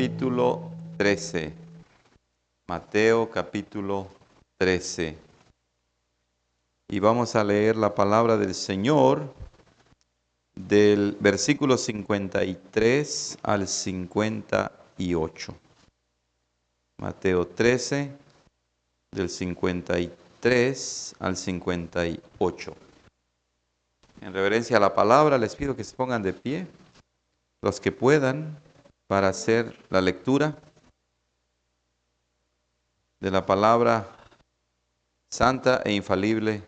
capítulo 13. Mateo capítulo 13. Y vamos a leer la palabra del Señor del versículo 53 al 58. Mateo 13, del 53 al 58. En reverencia a la palabra, les pido que se pongan de pie, los que puedan, para hacer la lectura de la palabra santa e infalible,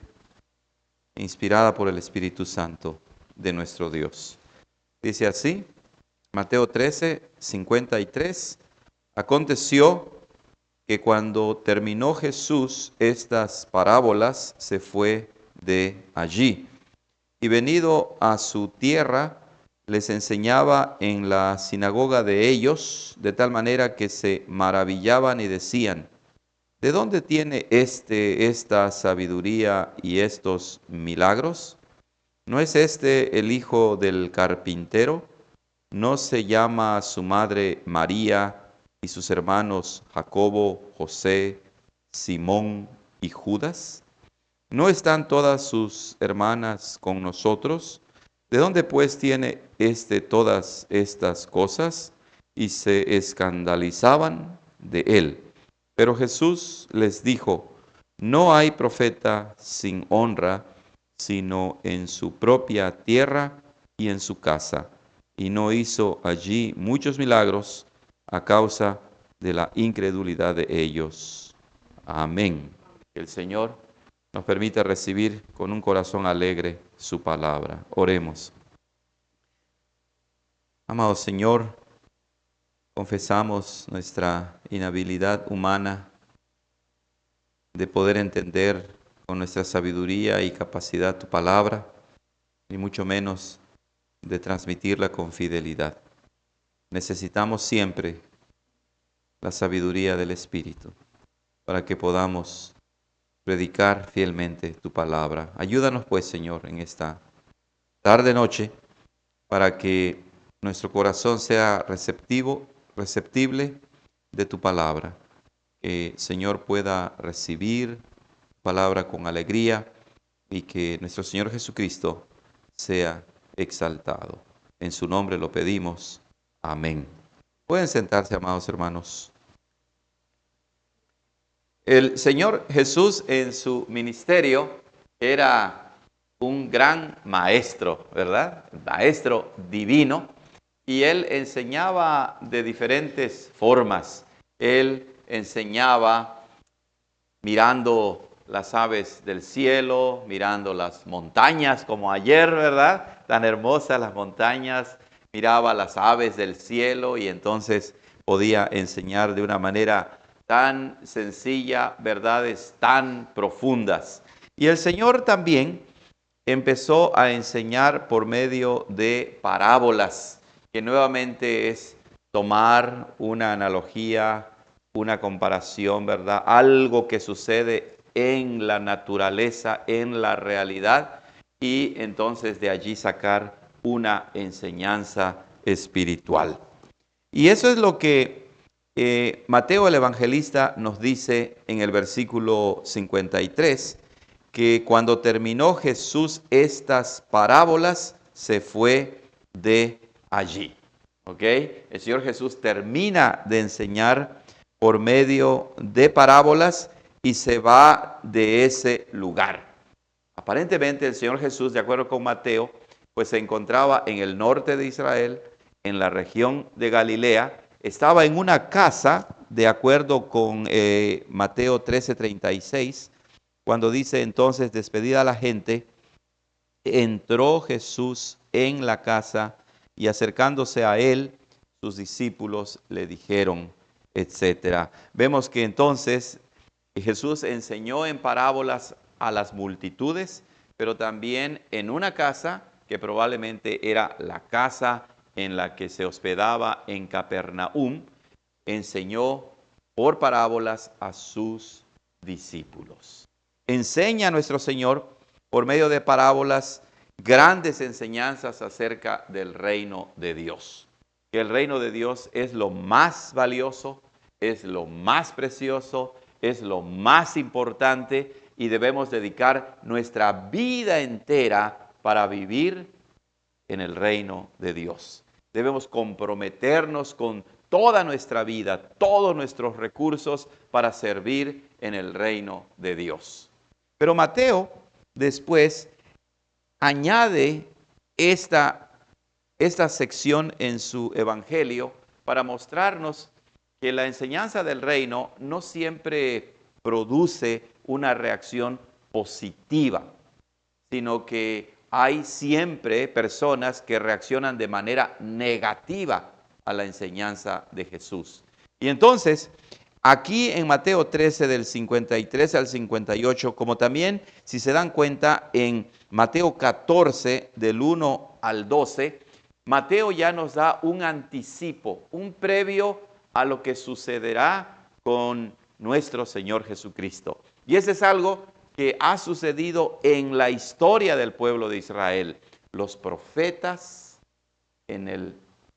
inspirada por el Espíritu Santo de nuestro Dios. Dice así, Mateo 13, 53. Aconteció que cuando terminó Jesús estas parábolas, se fue de allí. Y venido a su tierra, les enseñaba en la sinagoga de ellos, de tal manera que se maravillaban y decían: ¿de dónde tiene esta sabiduría y estos milagros? ¿No es este el hijo del carpintero? ¿No se llama su madre María y sus hermanos Jacobo, José, Simón y Judas? ¿No están todas sus hermanas con nosotros? ¿De dónde pues tiene todas estas cosas? Y se escandalizaban de él. Pero Jesús les dijo: no hay profeta sin honra, sino en su propia tierra y en su casa. Y no hizo allí muchos milagros a causa de la incredulidad de ellos. Amén. Que el Señor nos permite recibir con un corazón alegre su palabra. Oremos. Amado Señor, confesamos nuestra inhabilidad humana de poder entender con nuestra sabiduría y capacidad tu palabra, y mucho menos de transmitirla con fidelidad. Necesitamos siempre la sabiduría del Espíritu para que podamos predicar fielmente tu palabra. Ayúdanos pues, Señor, en esta tarde-noche, para que nuestro corazón sea receptible de tu palabra. Que, Señor, pueda recibir tu palabra con alegría y que nuestro Señor Jesucristo sea exaltado. En su nombre lo pedimos. Amén. Pueden sentarse, amados hermanos. El Señor Jesús en su ministerio era un gran maestro, ¿verdad? Maestro divino. Y Él enseñaba de diferentes formas. Él enseñaba mirando las aves del cielo, mirando las montañas, como ayer, ¿verdad? Tan hermosas las montañas. Miraba las aves del cielo y entonces podía enseñar de una manera tan sencilla, verdades tan profundas. Y el Señor también empezó a enseñar por medio de parábolas, que nuevamente es tomar una analogía, una comparación, ¿verdad? Algo que sucede en la naturaleza, en la realidad, y entonces de allí sacar una enseñanza espiritual. Y eso es lo que Mateo el evangelista nos dice en el versículo 53, que cuando terminó Jesús estas parábolas, se fue de allí. ¿Ok? El Señor Jesús termina de enseñar por medio de parábolas y se va de ese lugar. Aparentemente el Señor Jesús, de acuerdo con Mateo, pues se encontraba en el norte de Israel, en la región de Galilea. Estaba en una casa, de acuerdo con Mateo 13:36, cuando dice entonces: despedida la gente, entró Jesús en la casa y acercándose a él, sus discípulos le dijeron, etcétera. Vemos que entonces Jesús enseñó en parábolas a las multitudes, pero también en una casa que probablemente era la casa en la que se hospedaba en Capernaum, enseñó por parábolas a sus discípulos. Enseña a nuestro Señor por medio de parábolas grandes enseñanzas acerca del reino de Dios. que el reino de Dios es lo más valioso, es lo más precioso, es lo más importante y debemos dedicar nuestra vida entera para vivir en el reino de Dios. Debemos comprometernos con toda nuestra vida, todos nuestros recursos para servir en el reino de Dios. Pero Mateo después añade esta sección en su evangelio para mostrarnos que la enseñanza del reino no siempre produce una reacción positiva, sino que hay siempre personas que reaccionan de manera negativa a la enseñanza de Jesús. Y entonces, aquí en Mateo 13 del 53 al 58, como también, si se dan cuenta, en Mateo 14 del 1 al 12, Mateo ya nos da un anticipo, un previo a lo que sucederá con nuestro Señor Jesucristo. Y ese es algo que ha sucedido en la historia del pueblo de Israel. Los profetas en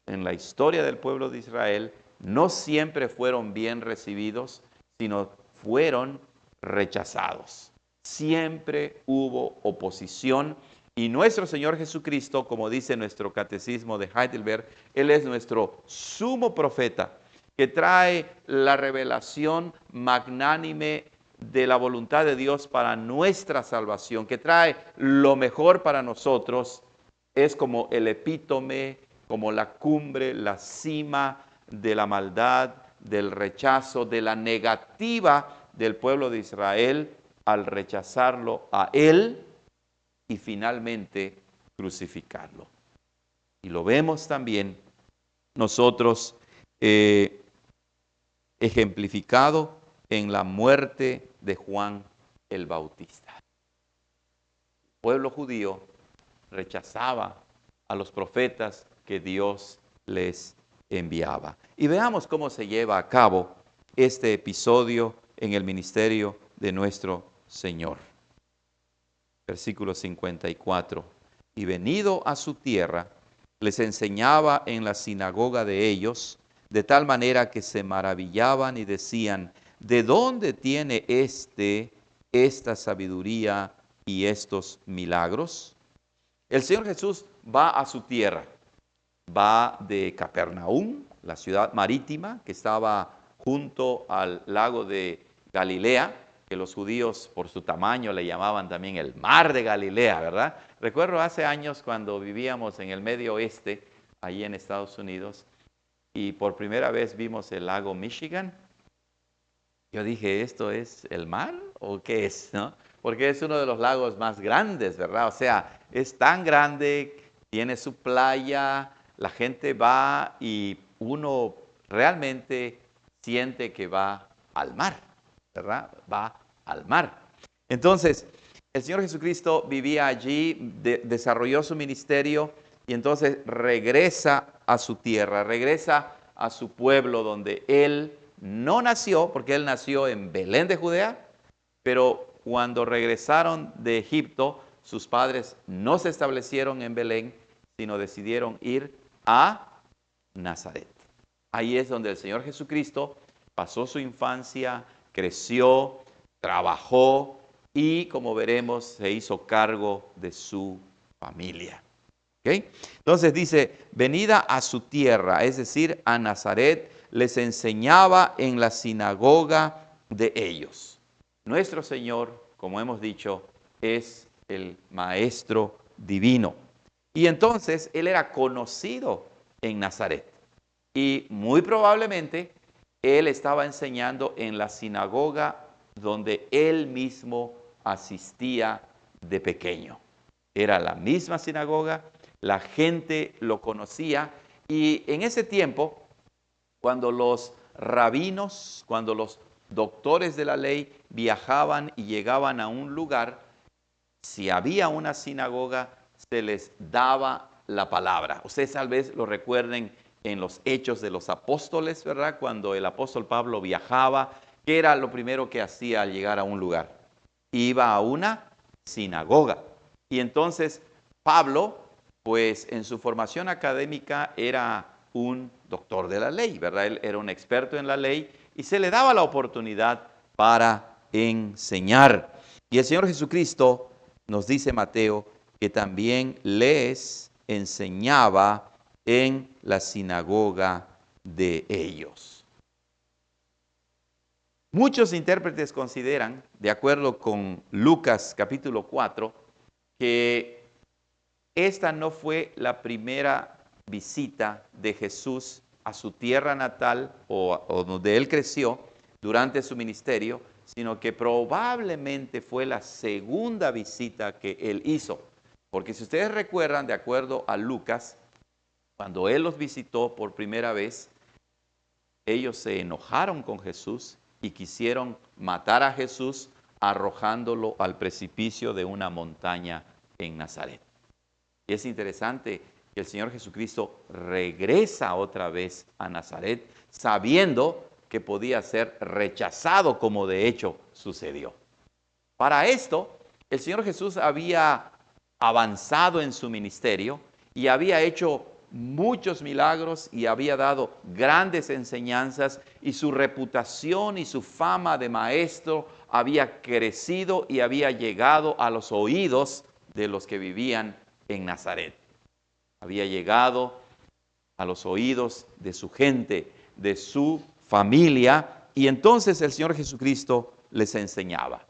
la historia del pueblo de Israel no siempre fueron bien recibidos, sino fueron rechazados. Siempre hubo oposición y nuestro Señor Jesucristo, como dice nuestro catecismo de Heidelberg, Él es nuestro sumo profeta que trae la revelación magnánime de la voluntad de Dios para nuestra salvación, que trae lo mejor para nosotros. Es como el epítome, como la cumbre, la cima de la maldad, del rechazo, de la negativa del pueblo de Israel al rechazarlo a Él y finalmente crucificarlo. Y lo vemos también nosotros ejemplificado en la muerte de Juan el Bautista. El pueblo judío rechazaba a los profetas que Dios les enviaba. Y veamos cómo se lleva a cabo este episodio en el ministerio de nuestro Señor. Versículo 54. Y venido a su tierra, les enseñaba en la sinagoga de ellos, de tal manera que se maravillaban y decían: ¿de dónde tiene esta sabiduría y estos milagros? El Señor Jesús va a su tierra, va de Capernaum, la ciudad marítima que estaba junto al lago de Galilea, que los judíos por su tamaño le llamaban también el mar de Galilea, ¿verdad? Recuerdo hace años cuando vivíamos en el medio oeste, allí en Estados Unidos, y por primera vez vimos el lago Michigan. Yo dije, ¿esto es el mar o qué es? ¿No? Porque es uno de los lagos más grandes, ¿verdad? O sea, es tan grande, tiene su playa, la gente va y uno realmente siente que va al mar, ¿verdad? Va al mar. Entonces, el Señor Jesucristo vivía allí, desarrolló su ministerio y entonces regresa a su tierra, regresa a su pueblo donde Él no nació, porque Él nació en Belén de Judea, pero cuando regresaron de Egipto, sus padres no se establecieron en Belén, sino decidieron ir a Nazaret. Ahí es donde el Señor Jesucristo pasó su infancia, creció, trabajó y, como veremos, se hizo cargo de su familia. ¿Okay? Entonces dice, venida a su tierra, es decir, a Nazaret, les enseñaba en la sinagoga de ellos. Nuestro Señor, como hemos dicho, es el Maestro divino. Y entonces Él era conocido en Nazaret. Y muy probablemente Él estaba enseñando en la sinagoga donde Él mismo asistía de pequeño. Era la misma sinagoga, la gente lo conocía y en ese tiempo, cuando los rabinos, cuando los doctores de la ley viajaban y llegaban a un lugar, si había una sinagoga, se les daba la palabra. Ustedes tal vez lo recuerden en los Hechos de los Apóstoles, ¿verdad? Cuando el apóstol Pablo viajaba, ¿qué era lo primero que hacía al llegar a un lugar? Iba a una sinagoga. Y entonces Pablo, pues en su formación académica era un doctor de la ley, ¿verdad? Él era un experto en la ley y se le daba la oportunidad para enseñar. Y el Señor Jesucristo nos dice Mateo que también les enseñaba en la sinagoga de ellos. Muchos intérpretes consideran, de acuerdo con Lucas capítulo 4, que esta no fue la primera visita de Jesús a su tierra natal o donde él creció durante su ministerio, sino que probablemente fue la segunda visita que él hizo. Porque si ustedes recuerdan, de acuerdo a Lucas, cuando él los visitó por primera vez, ellos se enojaron con Jesús y quisieron matar a Jesús arrojándolo al precipicio de una montaña en Nazaret. Y es interesante que el Señor Jesucristo regresa otra vez a Nazaret sabiendo que podía ser rechazado como de hecho sucedió. Para esto, el Señor Jesús había avanzado en su ministerio y había hecho muchos milagros y había dado grandes enseñanzas y su reputación y su fama de maestro había crecido y había llegado a los oídos de los que vivían en Nazaret. Había llegado a los oídos de su gente, de su familia, y entonces el Señor Jesucristo les enseñaba.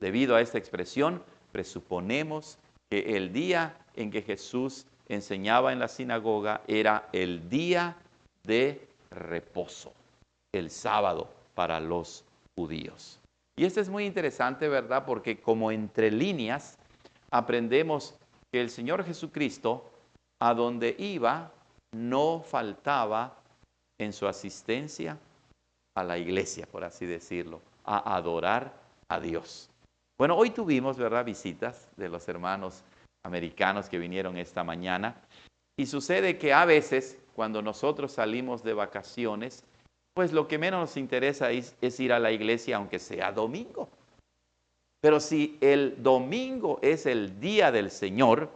Debido a esta expresión, presuponemos que el día en que Jesús enseñaba en la sinagoga era el día de reposo, el sábado para los judíos. Y esto es muy interesante, ¿verdad? Porque como entre líneas aprendemos que el Señor Jesucristo, a donde iba, no faltaba en su asistencia a la iglesia, por así decirlo, a adorar a Dios. Bueno, hoy tuvimos, ¿verdad?, visitas de los hermanos americanos que vinieron esta mañana. Y sucede que a veces, cuando nosotros salimos de vacaciones, pues lo que menos nos interesa es ir a la iglesia, aunque sea domingo. Pero si el domingo es el día del Señor,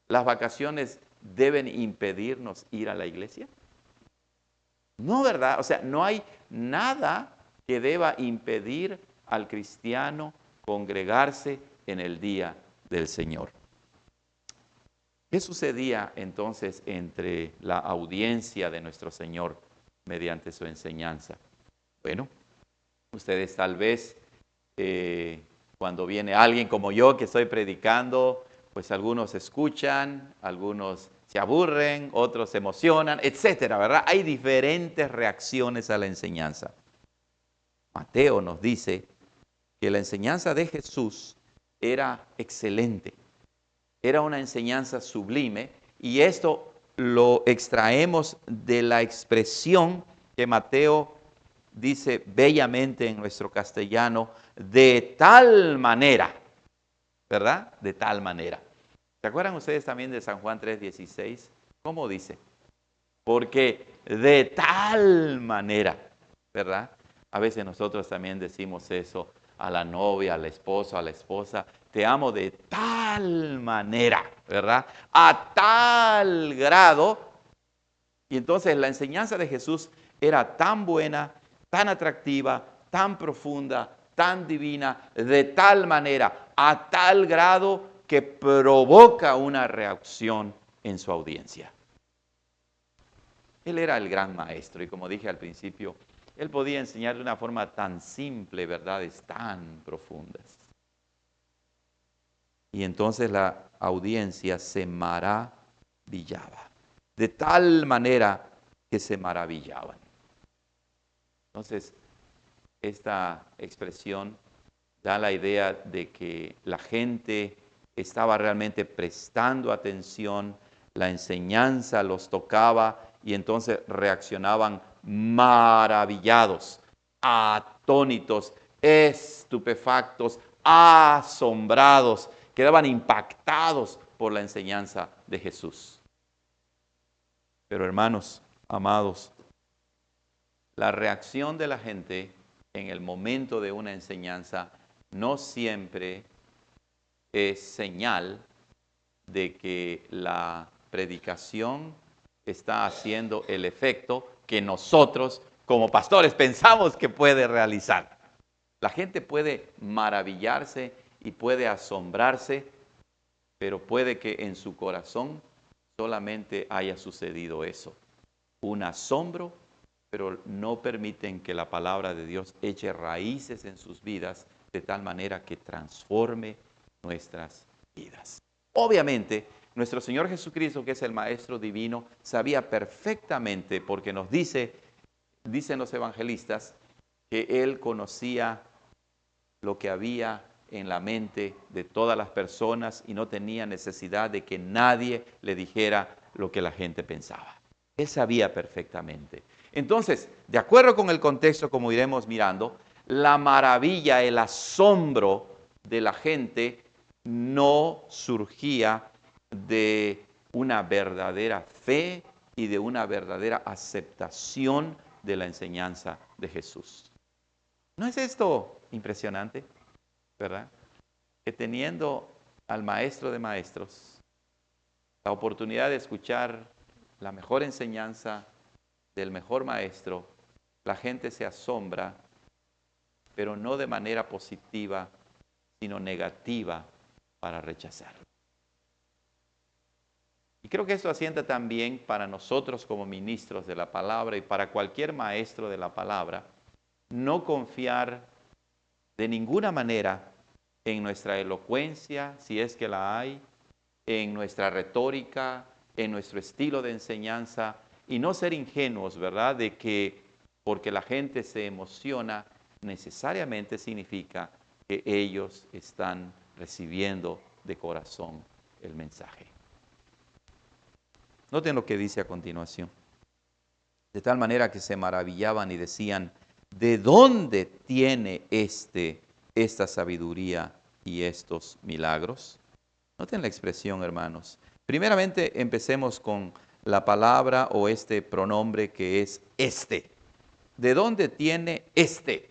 ¿las vacaciones deben impedirnos ir a la iglesia? No, ¿verdad? O sea, no hay nada que deba impedir al cristiano congregarse en el día del Señor. ¿Qué sucedía entonces entre la audiencia de nuestro Señor mediante su enseñanza? Bueno, ustedes tal vez cuando viene alguien como yo que estoy predicando, pues algunos escuchan, algunos se aburren, otros se emocionan, etcétera, ¿verdad? Hay diferentes reacciones a la enseñanza. Mateo nos dice que la enseñanza de Jesús era excelente, era una enseñanza sublime, y esto lo extraemos de la expresión que Mateo dice bellamente en nuestro castellano, de tal manera, ¿verdad? De tal manera. ¿Se acuerdan ustedes también de San Juan 3:16? ¿Cómo dice? Porque de tal manera, ¿verdad? A veces nosotros también decimos eso a la novia, al esposo, a la esposa, te amo de tal manera, ¿verdad? A tal grado. Y entonces la enseñanza de Jesús era tan buena, tan atractiva, tan profunda, tan divina, de tal manera, a tal grado que provoca una reacción en su audiencia. Él era el gran maestro y como dije al principio, él podía enseñar de una forma tan simple verdades tan profundas. Y entonces la audiencia se maravillaba, de tal manera que se maravillaban. Entonces, esta expresión da la idea de que la gente estaba realmente prestando atención, la enseñanza los tocaba y entonces reaccionaban maravillados, atónitos, estupefactos, asombrados, quedaban impactados por la enseñanza de Jesús. Pero hermanos, amados, la reacción de la gente en el momento de una enseñanza no siempre es señal de que la predicación está haciendo el efecto que nosotros como pastores pensamos que puede realizar. La gente puede maravillarse y puede asombrarse, pero puede que en su corazón solamente haya sucedido eso. Un asombro, pero no permiten que la palabra de Dios eche raíces en sus vidas de tal manera que transforme nuestras vidas. Obviamente, nuestro Señor Jesucristo, que es el Maestro Divino, sabía perfectamente, porque nos dicen los evangelistas, que Él conocía lo que había en la mente de todas las personas y no tenía necesidad de que nadie le dijera lo que la gente pensaba. Él sabía perfectamente. Entonces, de acuerdo con el contexto, como iremos mirando, la maravilla, el asombro de la gente no surgía de una verdadera fe y de una verdadera aceptación de la enseñanza de Jesús. ¿No es esto impresionante? ¿Verdad? Que teniendo al maestro de maestros, la oportunidad de escuchar la mejor enseñanza del mejor maestro, la gente se asombra, pero no de manera positiva, sino negativa para rechazarlo. Y creo que esto asienta también para nosotros como ministros de la palabra y para cualquier maestro de la palabra, no confiar de ninguna manera en nuestra elocuencia, si es que la hay, en nuestra retórica, en nuestro estilo de enseñanza, y no ser ingenuos, ¿verdad? De que porque la gente se emociona, necesariamente significa que ellos están recibiendo de corazón el mensaje. Noten lo que dice a continuación. De tal manera que se maravillaban y decían, ¿de dónde tiene esta sabiduría y estos milagros? Noten la expresión, hermanos. Primeramente, empecemos con la palabra o este pronombre que es este. ¿De dónde tiene este?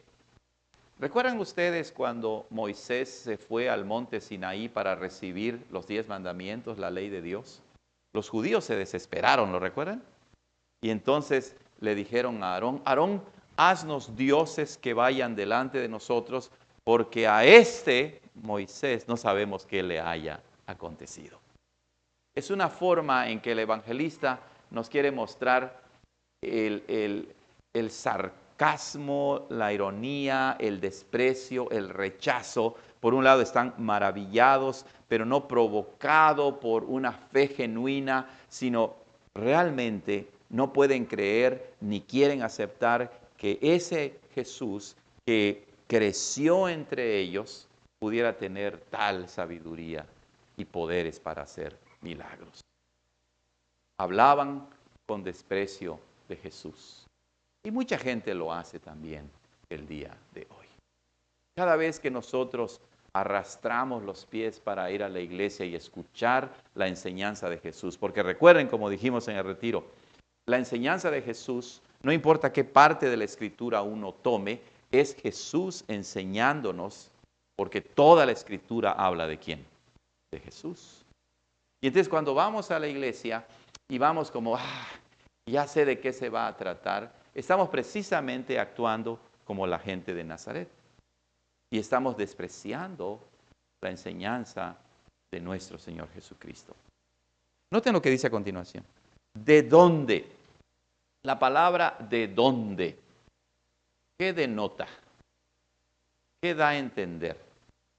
¿Recuerdan ustedes cuando Moisés se fue al monte Sinaí para recibir los 10 mandamientos, la ley de Dios? Los judíos se desesperaron, ¿lo recuerdan? Y entonces le dijeron a Aarón, Aarón, haznos dioses que vayan delante de nosotros, porque a este Moisés no sabemos qué le haya acontecido. Es una forma en que el evangelista nos quiere mostrar el sarcasmo, la ironía, el desprecio, el rechazo. Por un lado están maravillados, pero no provocado por una fe genuina, sino realmente no pueden creer ni quieren aceptar que ese Jesús que creció entre ellos pudiera tener tal sabiduría y poderes para hacer milagros. Hablaban con desprecio de Jesús. Y mucha gente lo hace también el día de hoy. Cada vez que nosotros arrastramos los pies para ir a la iglesia y escuchar la enseñanza de Jesús, porque recuerden, como dijimos en el retiro, la enseñanza de Jesús, no importa qué parte de la Escritura uno tome, es Jesús enseñándonos, porque toda la Escritura habla ¿de quién? De Jesús. Y entonces cuando vamos a la iglesia y vamos como, ya sé de qué se va a tratar, estamos precisamente actuando como la gente de Nazaret. Y estamos despreciando la enseñanza de nuestro Señor Jesucristo. Noten lo que dice a continuación. ¿De dónde? La palabra ¿de dónde? ¿Qué denota? ¿Qué da a entender?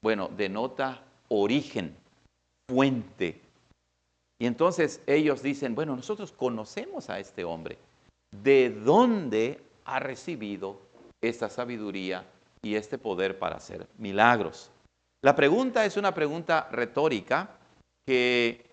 Bueno, denota origen, fuente. Y entonces ellos dicen, bueno, nosotros conocemos a este hombre. ¿De dónde ha recibido esta sabiduría y este poder para hacer milagros? La pregunta es una pregunta retórica que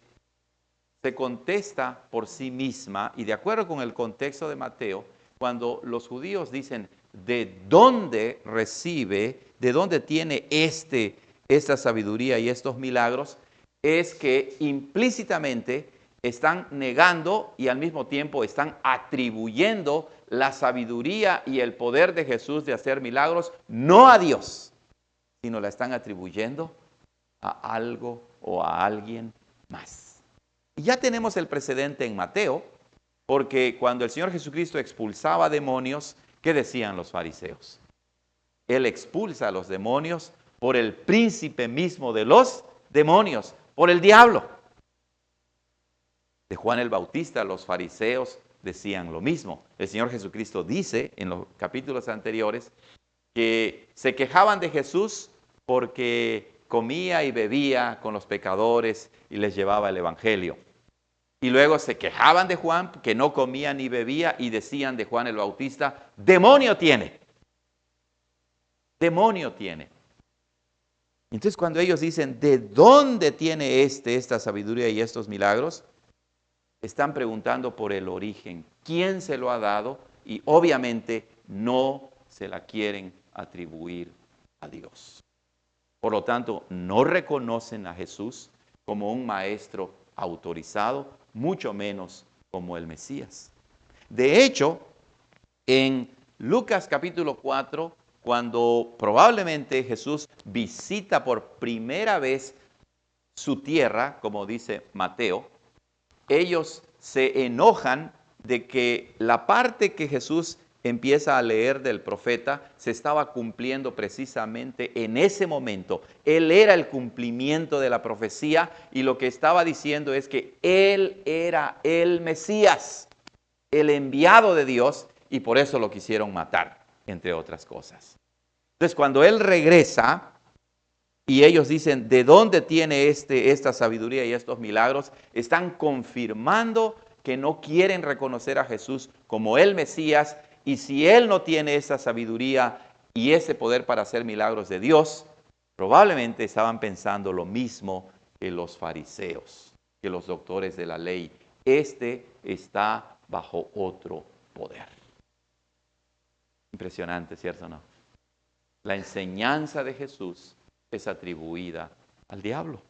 se contesta por sí misma y de acuerdo con el contexto de Mateo, cuando los judíos dicen, ¿de dónde recibe, de dónde tiene esta sabiduría y estos milagros? Es que implícitamente están negando y al mismo tiempo están atribuyendo la sabiduría y el poder de Jesús de hacer milagros, no a Dios, sino la están atribuyendo a algo o a alguien más. Y ya tenemos el precedente en Mateo, Porque cuando el Señor Jesucristo expulsaba demonios, ¿qué decían los fariseos? Él expulsa a los demonios por el príncipe mismo de los demonios, por el diablo. De Juan el Bautista, los fariseos decían lo mismo. El Señor Jesucristo dice en los capítulos anteriores que se quejaban de Jesús porque comía y bebía con los pecadores y les llevaba el evangelio. Y luego se quejaban de Juan que no comía ni bebía y decían de Juan el Bautista, demonio tiene. Demonio tiene. Entonces cuando ellos dicen, ¿de dónde tiene esta sabiduría y estos milagros? Están preguntando por el origen. ¿Quién se lo ha dado? Y obviamente no se la quieren atribuir a Dios. Por lo tanto, no reconocen a Jesús como un maestro autorizado, mucho menos como el Mesías. De hecho, en Lucas capítulo 4, cuando probablemente Jesús visita por primera vez su tierra, como dice Mateo, ellos se enojan de que la parte que Jesús empieza a leer del profeta se estaba cumpliendo precisamente en ese momento. Él era el cumplimiento de la profecía y lo que estaba diciendo es que Él era el Mesías, el enviado de Dios, y por eso lo quisieron matar, entre otras cosas. Entonces, cuando Él regresa y ellos dicen, ¿de dónde tiene esta sabiduría y estos milagros? Están confirmando que no quieren reconocer a Jesús como el Mesías, y si Él no tiene esa sabiduría y ese poder para hacer milagros de Dios, probablemente estaban pensando lo mismo que los fariseos, que los doctores de la ley. Este está bajo otro poder. Impresionante, ¿cierto o no? La enseñanza de Jesús es atribuida al diablo,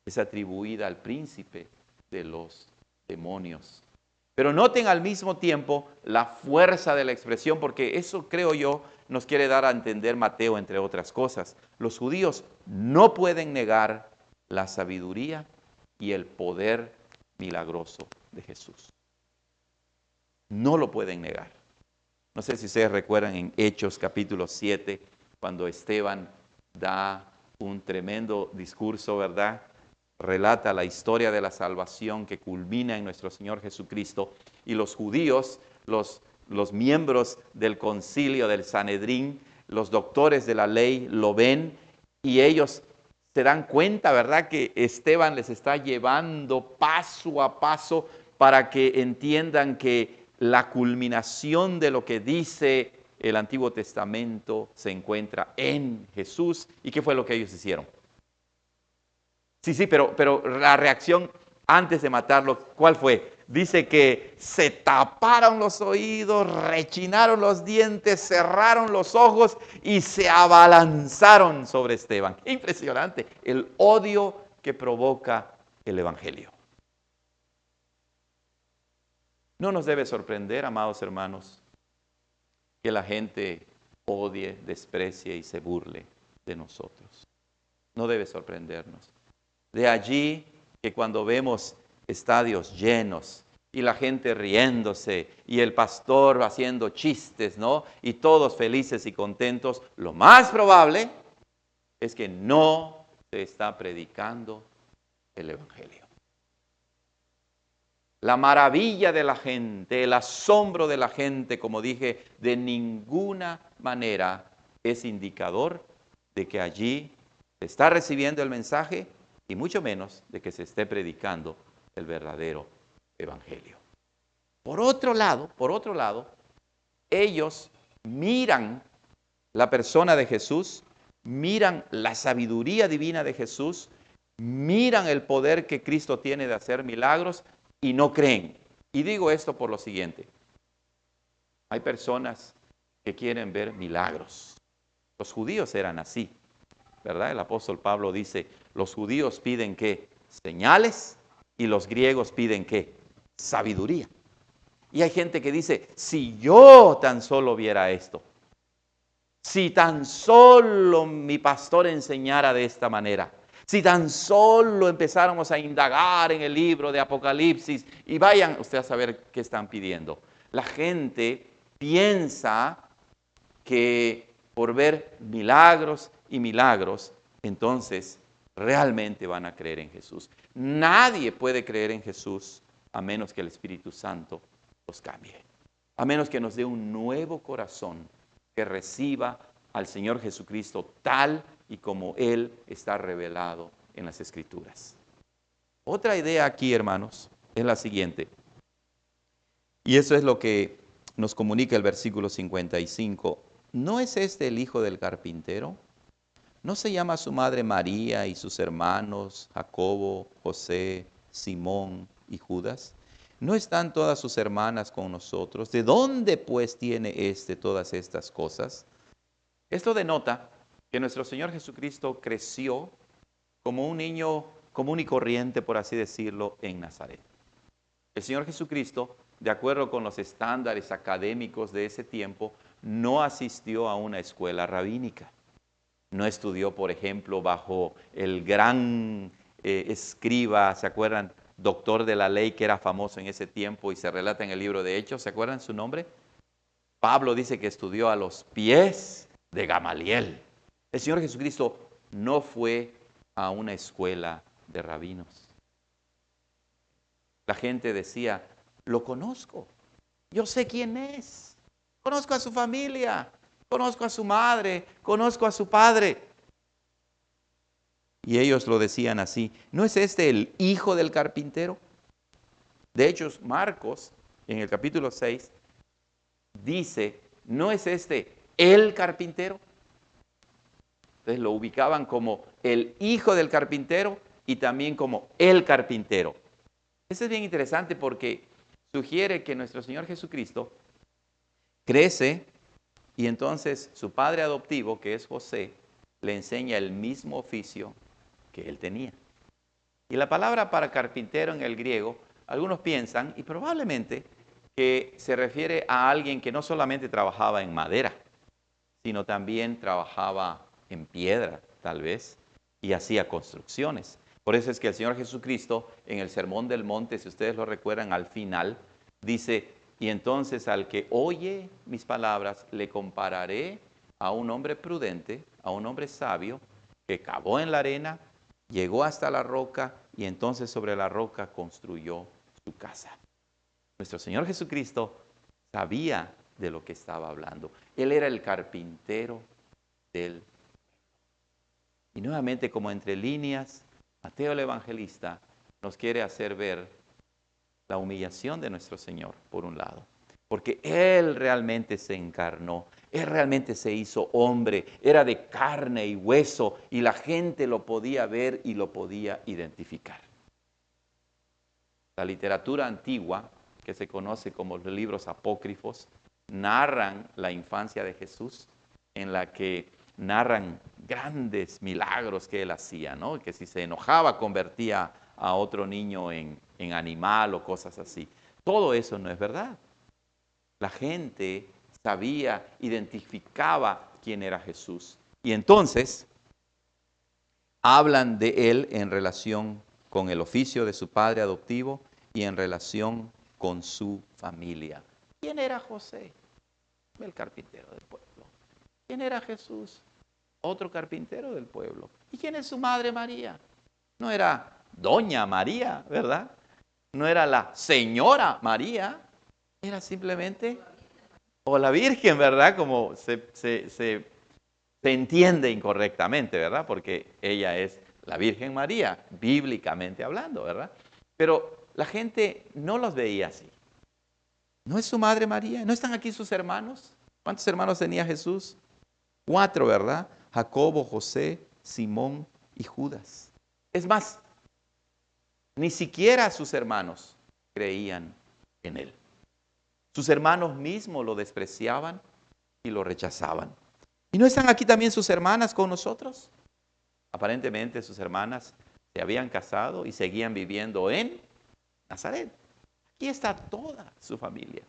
es atribuida al príncipe de los demonios. Pero noten al mismo tiempo la fuerza de la expresión, porque eso creo yo nos quiere dar a entender Mateo, entre otras cosas. Los judíos no pueden negar la sabiduría y el poder milagroso de Jesús. No lo pueden negar. No sé si ustedes recuerdan en Hechos capítulo 7, cuando Esteban da un tremendo discurso, ¿verdad? Relata la historia de la salvación que culmina en nuestro Señor Jesucristo. Y los judíos, los miembros del concilio del Sanedrín, los doctores de la ley, lo ven y ellos se dan cuenta, ¿verdad?, que Esteban les está llevando paso a paso para que entiendan que la culminación de lo que dice el Antiguo Testamento se encuentra en Jesús. ¿Y qué fue lo que ellos hicieron? Sí, pero la reacción antes de matarlo, ¿cuál fue? Dice que se taparon los oídos, rechinaron los dientes, cerraron los ojos y se abalanzaron sobre Esteban. Qué impresionante el odio que provoca el Evangelio. No nos debe sorprender, amados hermanos, que la gente odie, desprecie y se burle de nosotros. No debe sorprendernos. De allí que cuando vemos estadios llenos y la gente riéndose y el pastor haciendo chistes, ¿no? Y todos felices y contentos, lo más probable es que no se está predicando el Evangelio. La maravilla de la gente, el asombro de la gente, como dije, de ninguna manera es indicador de que allí se está recibiendo el mensaje y mucho menos de que se esté predicando el verdadero Evangelio. Por otro lado, ellos miran la persona de Jesús, miran la sabiduría divina de Jesús, miran el poder que Cristo tiene de hacer milagros y no creen. Y digo esto por lo siguiente. Hay personas que quieren ver milagros. Los judíos eran así, ¿verdad? El apóstol Pablo dice, los judíos piden ¿qué? Señales, y los griegos piden ¿qué? Sabiduría. Y hay gente que dice, si yo tan solo viera esto, si tan solo mi pastor enseñara de esta manera, Si tan solo empezáramos a indagar en el libro de Apocalipsis y vayan ustedes a saber qué están pidiendo. La gente piensa que por ver milagros y milagros, entonces realmente van a creer en Jesús. Nadie puede creer en Jesús a menos que el Espíritu Santo los cambie. A menos que nos dé un nuevo corazón que reciba al Señor Jesucristo tal y como Él está revelado en las Escrituras. Otra idea aquí, hermanos, es la siguiente. Y eso es lo que nos comunica el versículo 55. ¿No es este el hijo del carpintero? ¿No se llama su madre María y sus hermanos Jacobo, José, Simón y Judas? ¿No están todas sus hermanas con nosotros? ¿De dónde pues tiene todas estas cosas? Esto denota que nuestro Señor Jesucristo creció como un niño común y corriente, por así decirlo, en Nazaret. El Señor Jesucristo, de acuerdo con los estándares académicos de ese tiempo, no asistió a una escuela rabínica. No estudió, por ejemplo, bajo el gran escriba, ¿se acuerdan? Doctor de la ley que era famoso en ese tiempo y se relata en el libro de Hechos, ¿se acuerdan su nombre? Pablo dice que estudió a los pies de Gamaliel. El Señor Jesucristo no fue a una escuela de rabinos. La gente decía, lo conozco, yo sé quién es, conozco a su familia, conozco a su madre, conozco a su padre. Y ellos lo decían así, ¿no es este el hijo del carpintero? De hecho, Marcos, en el capítulo 6, dice, ¿no es este el carpintero? Entonces lo ubicaban como el hijo del carpintero y también como el carpintero. Eso es bien interesante porque sugiere que nuestro Señor Jesucristo crece y entonces su padre adoptivo, que es José, le enseña el mismo oficio que él tenía. Y la palabra para carpintero en el griego, algunos piensan, y probablemente, que se refiere a alguien que no solamente trabajaba en madera, sino también trabajaba en piedra, tal vez, y hacía construcciones. Por eso es que el Señor Jesucristo, en el Sermón del Monte, si ustedes lo recuerdan, al final, dice, y entonces al que oye mis palabras, le compararé a un hombre prudente, a un hombre sabio, que cavó en la arena, llegó hasta la roca, y entonces sobre la roca construyó su casa. Nuestro Señor Jesucristo sabía de lo que estaba hablando. Él era el carpintero del. Y nuevamente, como entre líneas, Mateo el Evangelista nos quiere hacer ver la humillación de nuestro Señor, por un lado. Porque Él realmente se encarnó, Él realmente se hizo hombre, era de carne y hueso, y la gente lo podía ver y lo podía identificar. La literatura antigua, que se conoce como los libros apócrifos, narran la infancia de Jesús, en la que narran grandes milagros que él hacía, ¿no? Que si se enojaba convertía a otro niño en animal o cosas así. Todo eso no es verdad. La gente sabía, identificaba quién era Jesús. Y entonces hablan de él en relación con el oficio de su padre adoptivo y en relación con su familia. ¿Quién era José? El carpintero del pueblo. ¿Quién era Jesús? Otro carpintero del pueblo. ¿Y quién es su madre María? No era doña María, ¿verdad? No era la señora María, era simplemente, o la Virgen, ¿verdad? Como se entiende incorrectamente, ¿verdad? Porque ella es la Virgen María, bíblicamente hablando, ¿verdad? Pero la gente no los veía así. ¿No es su madre María? ¿No están aquí sus hermanos? ¿Cuántos hermanos tenía Jesús? 4, ¿verdad? Jacobo, José, Simón y Judas. Es más, ni siquiera sus hermanos creían en él. Sus hermanos mismos lo despreciaban y lo rechazaban. ¿Y no están aquí también sus hermanas con nosotros? Aparentemente sus hermanas se habían casado y seguían viviendo en Nazaret. Aquí está toda su familia.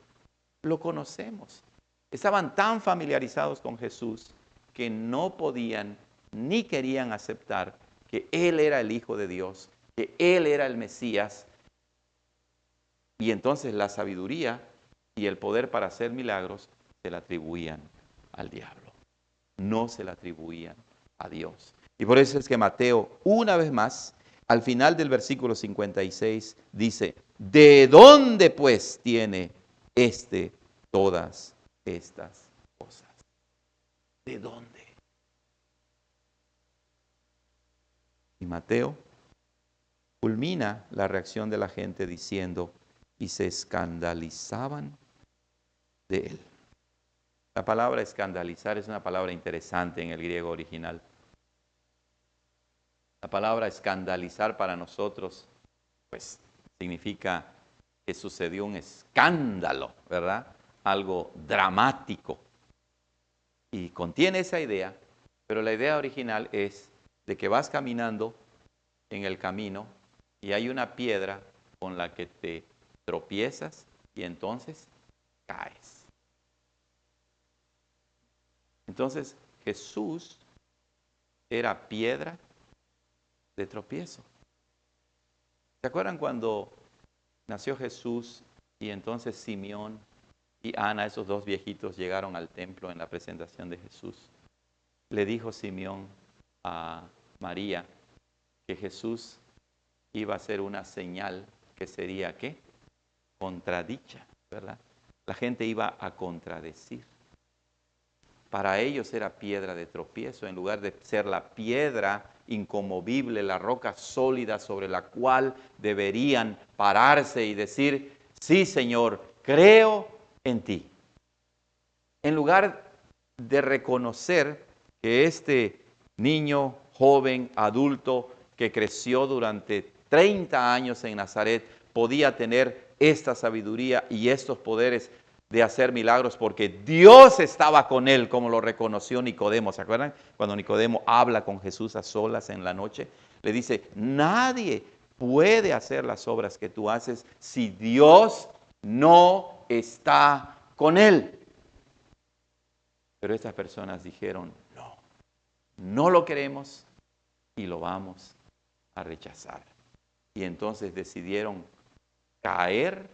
Lo conocemos. Estaban tan familiarizados con Jesús que no podían ni querían aceptar que Él era el Hijo de Dios, que Él era el Mesías. Y entonces la sabiduría y el poder para hacer milagros se la atribuían al diablo. No se la atribuían a Dios. Y por eso es que Mateo, una vez más, al final del versículo 56, dice, ¿de dónde pues tiene todas estas cosas? ¿De dónde? Y Mateo culmina la reacción de la gente diciendo, y se escandalizaban de él. La palabra escandalizar es una palabra interesante en el griego original. La palabra escandalizar para nosotros, pues, significa que sucedió un escándalo, ¿verdad? Algo dramático. Y contiene esa idea, pero la idea original es de que vas caminando en el camino y hay una piedra con la que te tropiezas y entonces caes. Entonces Jesús era piedra de tropiezo. ¿Se acuerdan cuando nació Jesús y entonces Simeón y Ana, esos dos viejitos, llegaron al templo en la presentación de Jesús? Le dijo Simeón a María que Jesús iba a ser una señal que sería, ¿qué? Contradicha, ¿verdad? La gente iba a contradecir. Para ellos era piedra de tropiezo, en lugar de ser la piedra inconmovible, la roca sólida sobre la cual deberían pararse y decir, sí, Señor, creo en ti. En lugar de reconocer que este niño, joven, adulto, que creció durante 30 años en Nazaret, podía tener esta sabiduría y estos poderes de hacer milagros porque Dios estaba con él, como lo reconoció Nicodemo. ¿Se acuerdan? Cuando Nicodemo habla con Jesús a solas en la noche, le dice, nadie puede hacer las obras que tú haces si Dios no está con él. Pero estas personas dijeron, no, no lo queremos y lo vamos a rechazar. Y entonces decidieron caer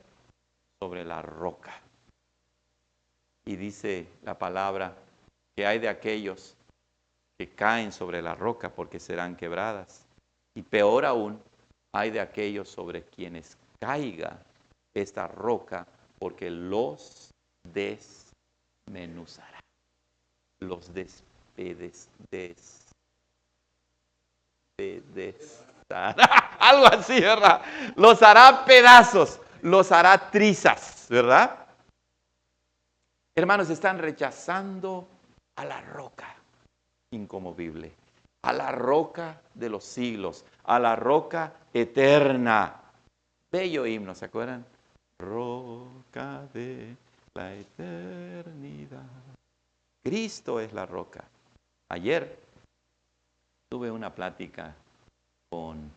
sobre la roca. Y dice la palabra que hay de aquellos que caen sobre la roca porque serán quebradas. Y peor aún, hay de aquellos sobre quienes caiga esta roca porque los desmenuzará. Los algo así, ¿verdad? Los hará pedazos, los hará trizas, ¿verdad? Hermanos, están rechazando a la roca inconmovible, a la roca de los siglos, a la roca eterna. Bello himno, ¿se acuerdan? Roca de la eternidad. Cristo es la roca. Ayer tuve una plática con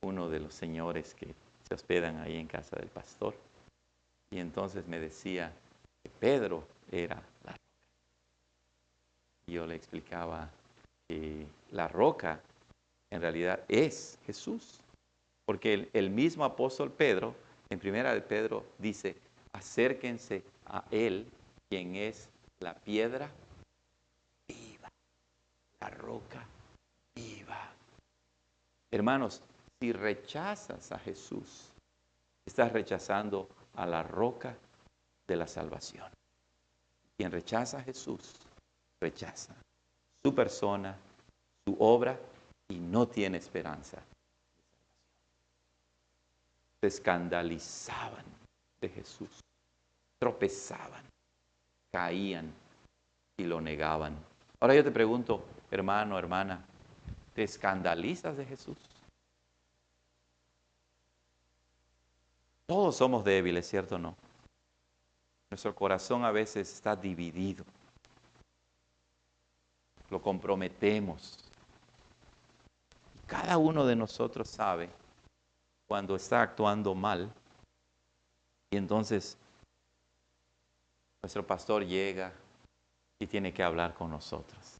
uno de los señores que se hospedan ahí en casa del pastor. Y entonces me decía que Pedro era la roca. Y yo le explicaba que la roca en realidad es Jesús. Porque el mismo apóstol Pedro, en primera de Pedro, dice, acérquense a él, quien es la piedra viva, la roca viva. Hermanos, si rechazas a Jesús, estás rechazando a la roca de la salvación. Quien rechaza a Jesús, rechaza su persona, su obra y no tiene esperanza. Se escandalizaban de Jesús, tropezaban, caían y lo negaban. Ahora yo te pregunto, hermano, hermana, ¿te escandalizas de Jesús? Todos somos débiles, ¿cierto o no? Nuestro corazón a veces está dividido. Lo comprometemos. Cada uno de nosotros sabe cuando está actuando mal. Y entonces nuestro pastor llega y tiene que hablar con nosotros.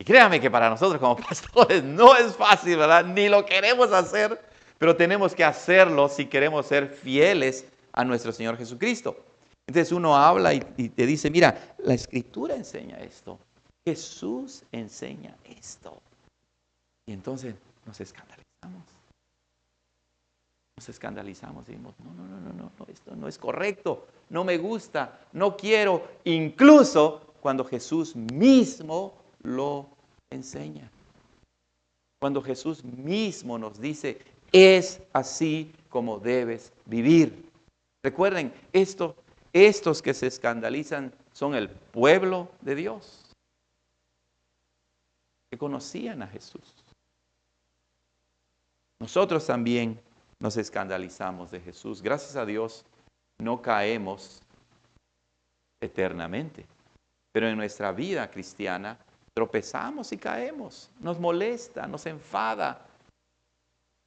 Y créame que para nosotros como pastores no es fácil, ¿verdad? Ni lo queremos hacer, pero tenemos que hacerlo si queremos ser fieles a nuestro Señor Jesucristo. Entonces uno habla y te dice, mira, la Escritura enseña esto. Jesús enseña esto. Y entonces nos escandalizamos. Nos escandalizamos y decimos, no, esto no es correcto, no me gusta, no quiero, incluso cuando Jesús mismo lo enseña. Cuando Jesús mismo nos dice, es así como debes vivir. Recuerden, estos que se escandalizan son el pueblo de Dios, que conocían a Jesús. Nosotros también nos escandalizamos de Jesús. Gracias a Dios no caemos eternamente, pero en nuestra vida cristiana tropezamos y caemos, nos molesta, nos enfada.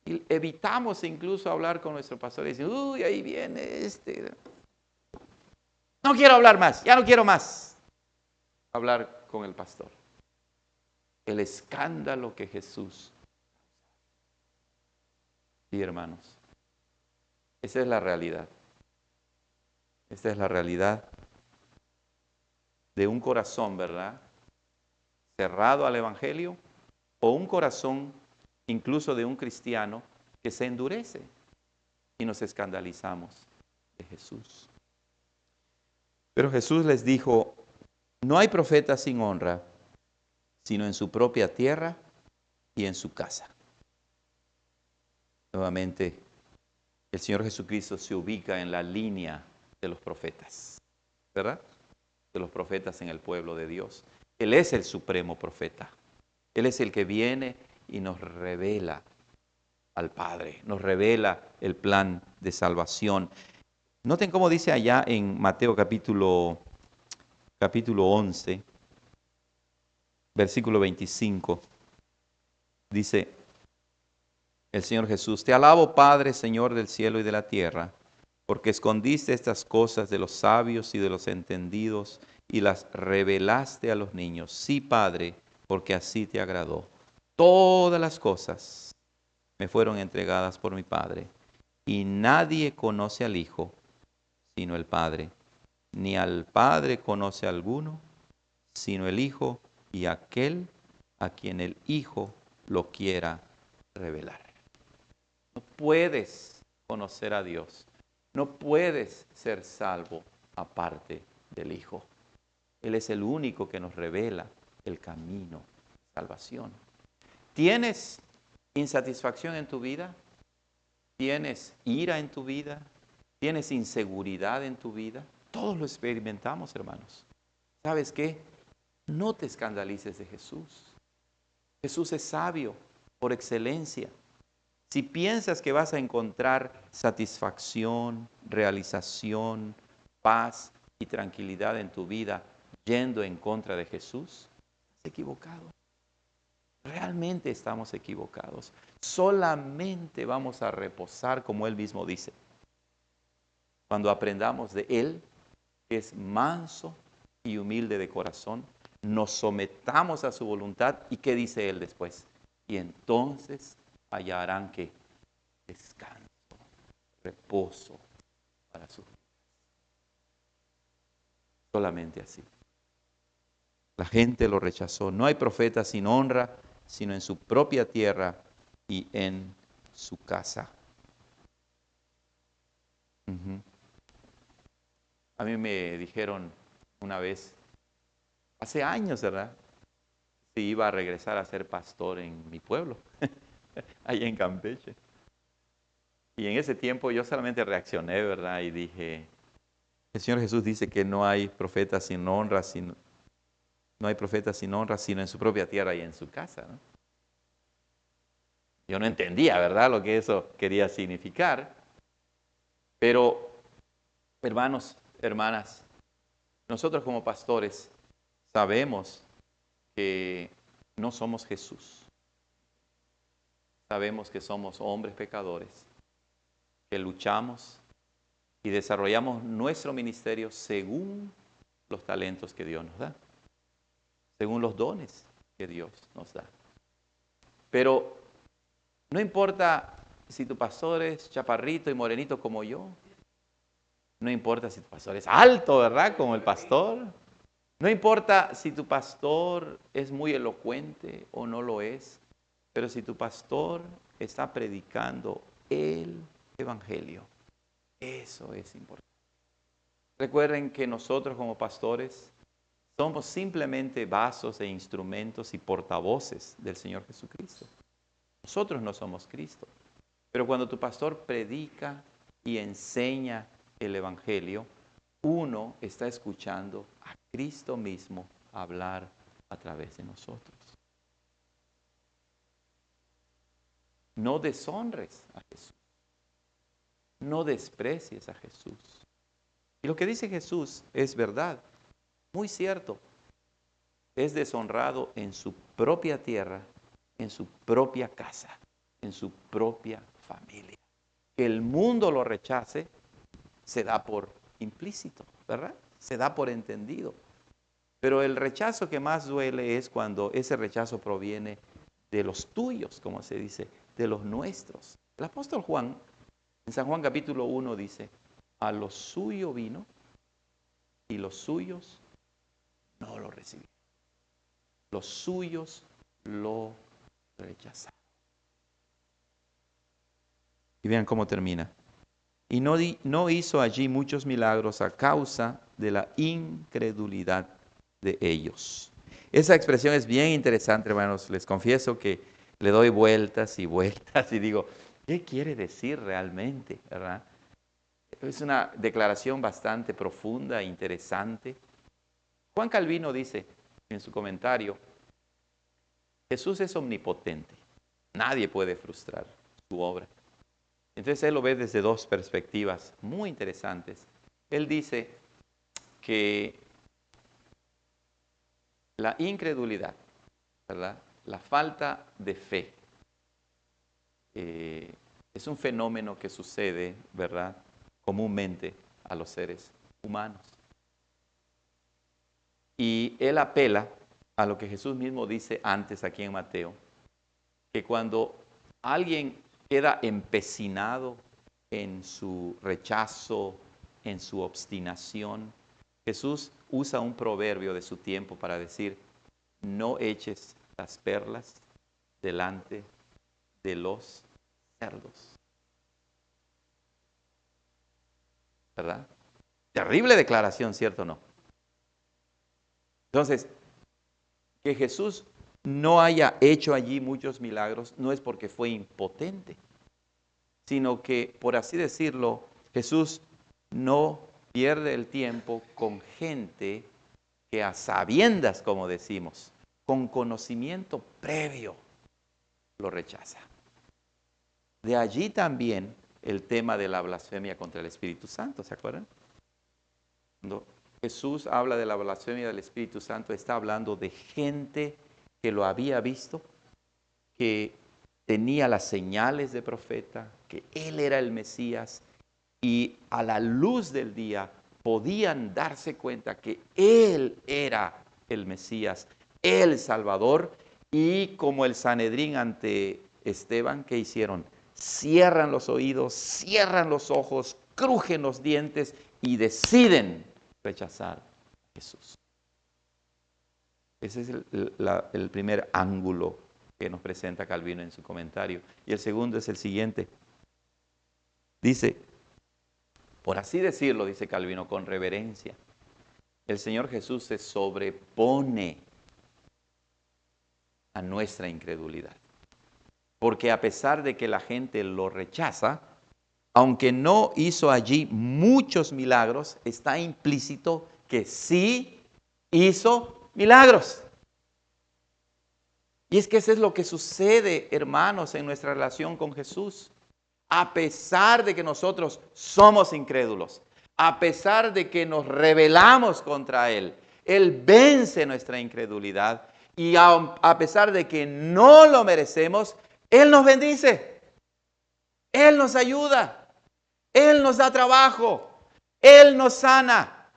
Y evitamos incluso hablar con nuestro pastor y decir, uy, ahí viene este. No quiero hablar más, ya no quiero más hablar con el pastor. El escándalo que Jesús. Sí, hermanos, esa es la realidad. Esta es la realidad de un corazón, ¿verdad? Cerrado al Evangelio, o un corazón incluso de un cristiano que se endurece y nos escandalizamos de Jesús. Pero Jesús les dijo, no hay profeta sin honra, sino en su propia tierra y en su casa. Nuevamente, el Señor Jesucristo se ubica en la línea de los profetas, ¿verdad? De los profetas en el pueblo de Dios. Él es el supremo profeta. Él es el que viene y nos revela al Padre, nos revela el plan de salvación. Noten cómo dice allá en Mateo capítulo 11, versículo 25. Dice el Señor Jesús, te alabo Padre, Señor del cielo y de la tierra, porque escondiste estas cosas de los sabios y de los entendidos y las revelaste a los niños. Sí, Padre, porque así te agradó. Todas las cosas me fueron entregadas por mi Padre, y nadie conoce al Hijo sino el Padre, ni al Padre conoce alguno sino el Hijo y aquel a quien el Hijo lo quiera revelar. No puedes conocer a Dios, no puedes ser salvo aparte del Hijo. Él es el único que nos revela el camino de salvación. ¿Tienes insatisfacción en tu vida? ¿Tienes ira en tu vida? ¿Tienes inseguridad en tu vida? Todos lo experimentamos, hermanos. ¿Sabes qué? No te escandalices de Jesús. Jesús es sabio por excelencia. Si piensas que vas a encontrar satisfacción, realización, paz y tranquilidad en tu vida yendo en contra de Jesús, estás equivocado. Realmente estamos equivocados. Solamente vamos a reposar, como Él mismo dice, cuando aprendamos de Él, que es manso y humilde de corazón, nos sometamos a su voluntad. ¿Y qué dice Él después? Y entonces hallarán que descanso, reposo para sus vidas. Solamente así. La gente lo rechazó. No hay profeta sin honra, sino en su propia tierra y en su casa. A mí me dijeron una vez, hace años, ¿verdad? Si iba a regresar a ser pastor en mi pueblo, ahí en Campeche. Y en ese tiempo yo solamente reaccioné, ¿verdad? Y dije, el Señor Jesús dice que no hay profeta sin honra, no hay profeta sin honra, sino en su propia tierra y en su casa, ¿no? Yo no entendía, ¿verdad?, lo que eso quería significar. Pero, hermanos, hermanas, nosotros como pastores sabemos que no somos Jesús. Sabemos que somos hombres pecadores, que luchamos y desarrollamos nuestro ministerio según los talentos que Dios nos da, según los dones. que Dios nos da. Pero no importa si tu pastor es chaparrito y morenito como yo. No importa si tu pastor es alto, ¿verdad? Como el pastor. No importa si tu pastor es muy elocuente o no lo es. Pero si tu pastor está predicando el evangelio, eso es importante. Recuerden que nosotros como pastores somos simplemente vasos e instrumentos y portavoces del Señor Jesucristo. Nosotros no somos Cristo. Pero cuando tu pastor predica y enseña el evangelio, uno está escuchando a Cristo mismo hablar a través de nosotros. No deshonres a Jesús. No desprecies a Jesús. Y lo que dice Jesús es verdad, muy cierto. Es deshonrado en su propia tierra, en su propia casa, en su propia familia. Que el mundo lo rechace se da por implícito, ¿verdad? Se da por entendido. Pero el rechazo que más duele es cuando ese rechazo proviene de los tuyos, como se dice, de los nuestros. El apóstol Juan, en San Juan capítulo 1 dice, a lo suyo vino y los suyos no lo recibieron. Los suyos lo rechazaron. Y vean cómo termina. Y no hizo allí muchos milagros a causa de la incredulidad de ellos. Esa expresión es bien interesante, hermanos. Les confieso que le doy vueltas y vueltas y digo, ¿qué quiere decir realmente? ¿Verdad? Es una declaración bastante profunda e interesante. Juan Calvino dice en su comentario, Jesús es omnipotente. Nadie puede frustrar su obra. Entonces él lo ve desde dos perspectivas muy interesantes. Él dice que la incredulidad, ¿verdad? La falta de fe, es un fenómeno que sucede, ¿verdad? Comúnmente a los seres humanos. Y él apela a lo que Jesús mismo dice antes aquí en Mateo, que cuando alguien queda empecinado en su rechazo, en su obstinación, Jesús usa un proverbio de su tiempo para decir, no eches las perlas delante de los cerdos. ¿Verdad? Terrible declaración, ¿cierto o no? Entonces, que Jesús no haya hecho allí muchos milagros no es porque fue impotente, sino que, por así decirlo, Jesús no pierde el tiempo con gente que a sabiendas, como decimos, con conocimiento previo, lo rechaza. De allí también el tema de la blasfemia contra el Espíritu Santo, ¿se acuerdan? Cuando Jesús habla de la blasfemia del Espíritu Santo, está hablando de gente que lo había visto, que tenía las señales de profeta, que Él era el Mesías, y a la luz del día podían darse cuenta que Él era el Mesías, el Salvador, y como el Sanedrín ante Esteban, ¿qué hicieron? Cierran los oídos, cierran los ojos, crujen los dientes y deciden rechazar a Jesús. Ese es el primer ángulo que nos presenta Calvino en su comentario. Y el segundo es el siguiente. Dice, por así decirlo, dice Calvino, con reverencia, el Señor Jesús se sobrepone a nuestra incredulidad. Porque a pesar de que la gente lo rechaza, aunque no hizo allí muchos milagros, está implícito que sí hizo milagros. Y es que eso es lo que sucede, hermanos, en nuestra relación con Jesús. A pesar de que nosotros somos incrédulos, a pesar de que nos rebelamos contra Él, Él vence nuestra incredulidad y a pesar de que no lo merecemos, Él nos bendice, Él nos ayuda, Él nos da trabajo, Él nos sana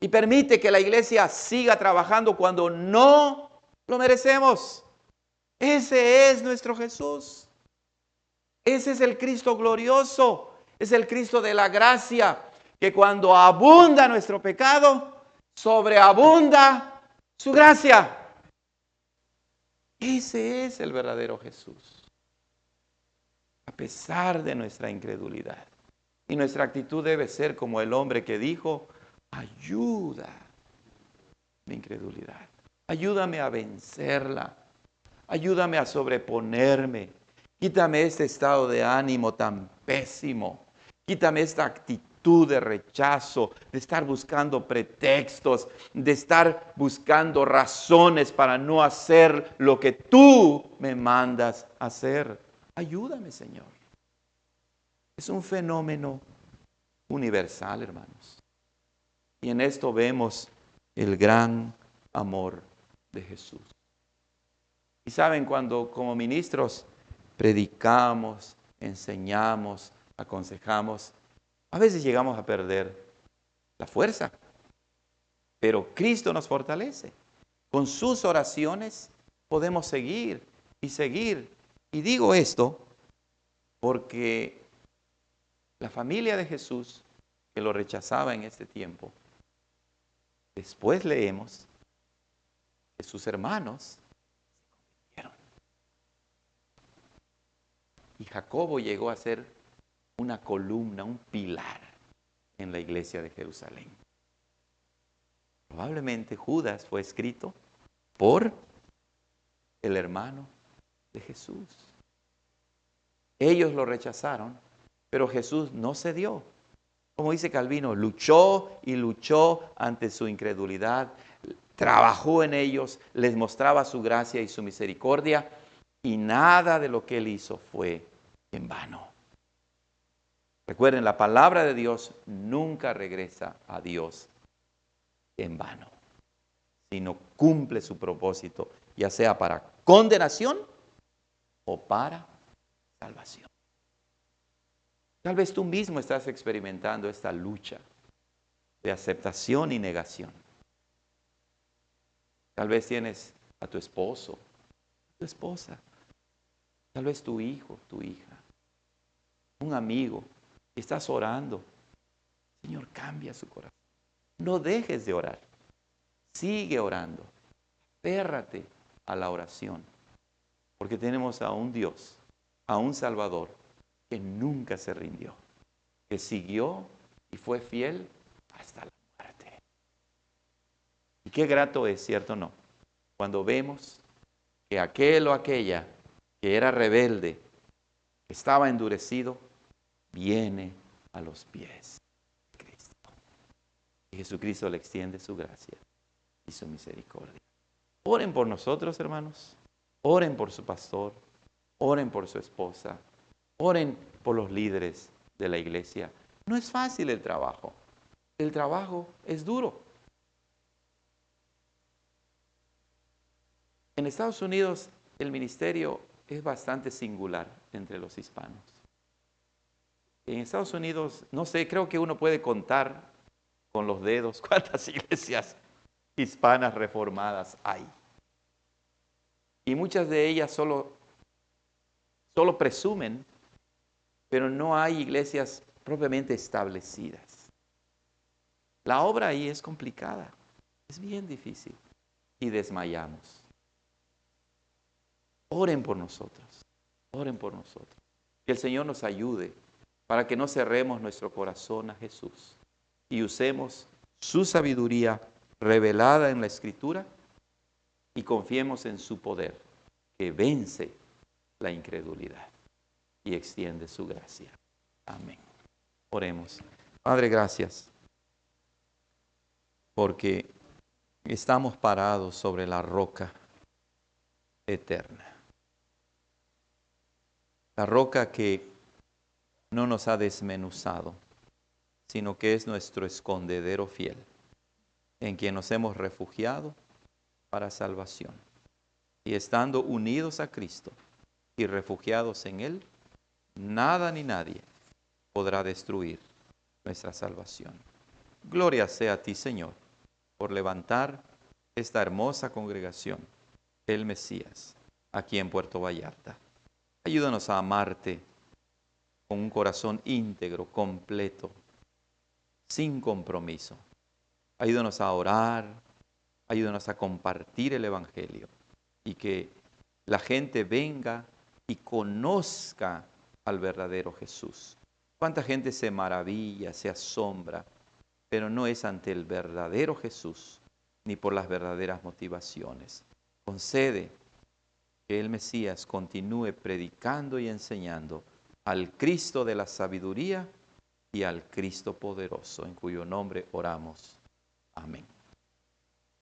y permite que la iglesia siga trabajando cuando no Lo merecemos. Ese es nuestro Jesús. Ese es el Cristo glorioso. Es el Cristo de la gracia, que cuando abunda nuestro pecado, sobreabunda su gracia. Ese es el verdadero Jesús. A pesar de nuestra incredulidad. Y nuestra actitud debe ser como el hombre que dijo, ayuda mi incredulidad. Ayúdame a vencerla. Ayúdame a sobreponerme. Quítame este estado de ánimo tan pésimo. Quítame esta actitud de rechazo, de estar buscando pretextos, de estar buscando razones para no hacer lo que tú me mandas hacer. Ayúdame, Señor. Es un fenómeno universal, hermanos. Y en esto vemos el gran amor de Jesús. Y saben, cuando como ministros predicamos, enseñamos, aconsejamos, a veces llegamos a perder la fuerza. Pero Cristo nos fortalece. Con sus oraciones podemos seguir y seguir. Y digo esto porque la familia de Jesús, que lo rechazaba en este tiempo, después leemos que sus hermanos se convirtieron. Y Jacobo llegó a ser una columna, un pilar en la iglesia de Jerusalén. Probablemente Judas fue escrito por el hermano de Jesús. Ellos lo rechazaron, pero Jesús no cedió. Como dice Calvino, luchó y luchó ante su incredulidad, trabajó en ellos, les mostraba su gracia y su misericordia, y nada de lo que él hizo fue en vano. Recuerden, la palabra de Dios nunca regresa a Dios en vano, sino cumple su propósito, ya sea para condenación o para salvación. Tal vez tú mismo estás experimentando esta lucha de aceptación y negación. Tal vez tienes a tu esposo, tu esposa, tal vez tu hijo, tu hija, un amigo, y estás orando. Señor, cambia su corazón. No dejes de orar. Sigue orando. Aférrate a la oración. Porque tenemos a un Dios, a un Salvador, que nunca se rindió, que siguió y fue fiel hasta la muerte. Y qué grato es, ¿cierto o no? Cuando vemos que aquel o aquella que era rebelde, que estaba endurecido, viene a los pies de Cristo. Y Jesucristo le extiende su gracia y su misericordia. Oren por nosotros, hermanos. Oren por su pastor. Oren por su esposa. Oren por los líderes de la iglesia. No es fácil el trabajo. El trabajo es duro. En Estados Unidos el ministerio es bastante singular entre los hispanos. En Estados Unidos, no sé, creo que uno puede contar con los dedos cuántas iglesias hispanas reformadas hay. Y muchas de ellas solo presumen, pero no hay iglesias propiamente establecidas. La obra ahí es complicada, es bien difícil y desmayamos. Oren por nosotros, oren por nosotros. Que el Señor nos ayude para que no cerremos nuestro corazón a Jesús y usemos su sabiduría revelada en la Escritura y confiemos en su poder que vence la incredulidad y extiende su gracia. Amén. Oremos. Padre, gracias porque estamos parados sobre la roca eterna. La roca que no nos ha desmenuzado, sino que es nuestro escondedero fiel, en quien nos hemos refugiado para salvación. Y estando unidos a Cristo y refugiados en Él, nada ni nadie podrá destruir nuestra salvación. Gloria sea a ti, Señor, por levantar esta hermosa congregación el Mesías aquí en Puerto Vallarta. Ayúdanos a amarte con un corazón íntegro, completo, sin compromiso. Ayúdanos a orar, ayúdanos a compartir el Evangelio y que la gente venga y conozca al verdadero Jesús. ¿Cuánta gente se maravilla, se asombra, pero no es ante el verdadero Jesús ni por las verdaderas motivaciones? Concede que el Mesías continúe predicando y enseñando al Cristo de la sabiduría y al Cristo poderoso, en cuyo nombre oramos. Amén.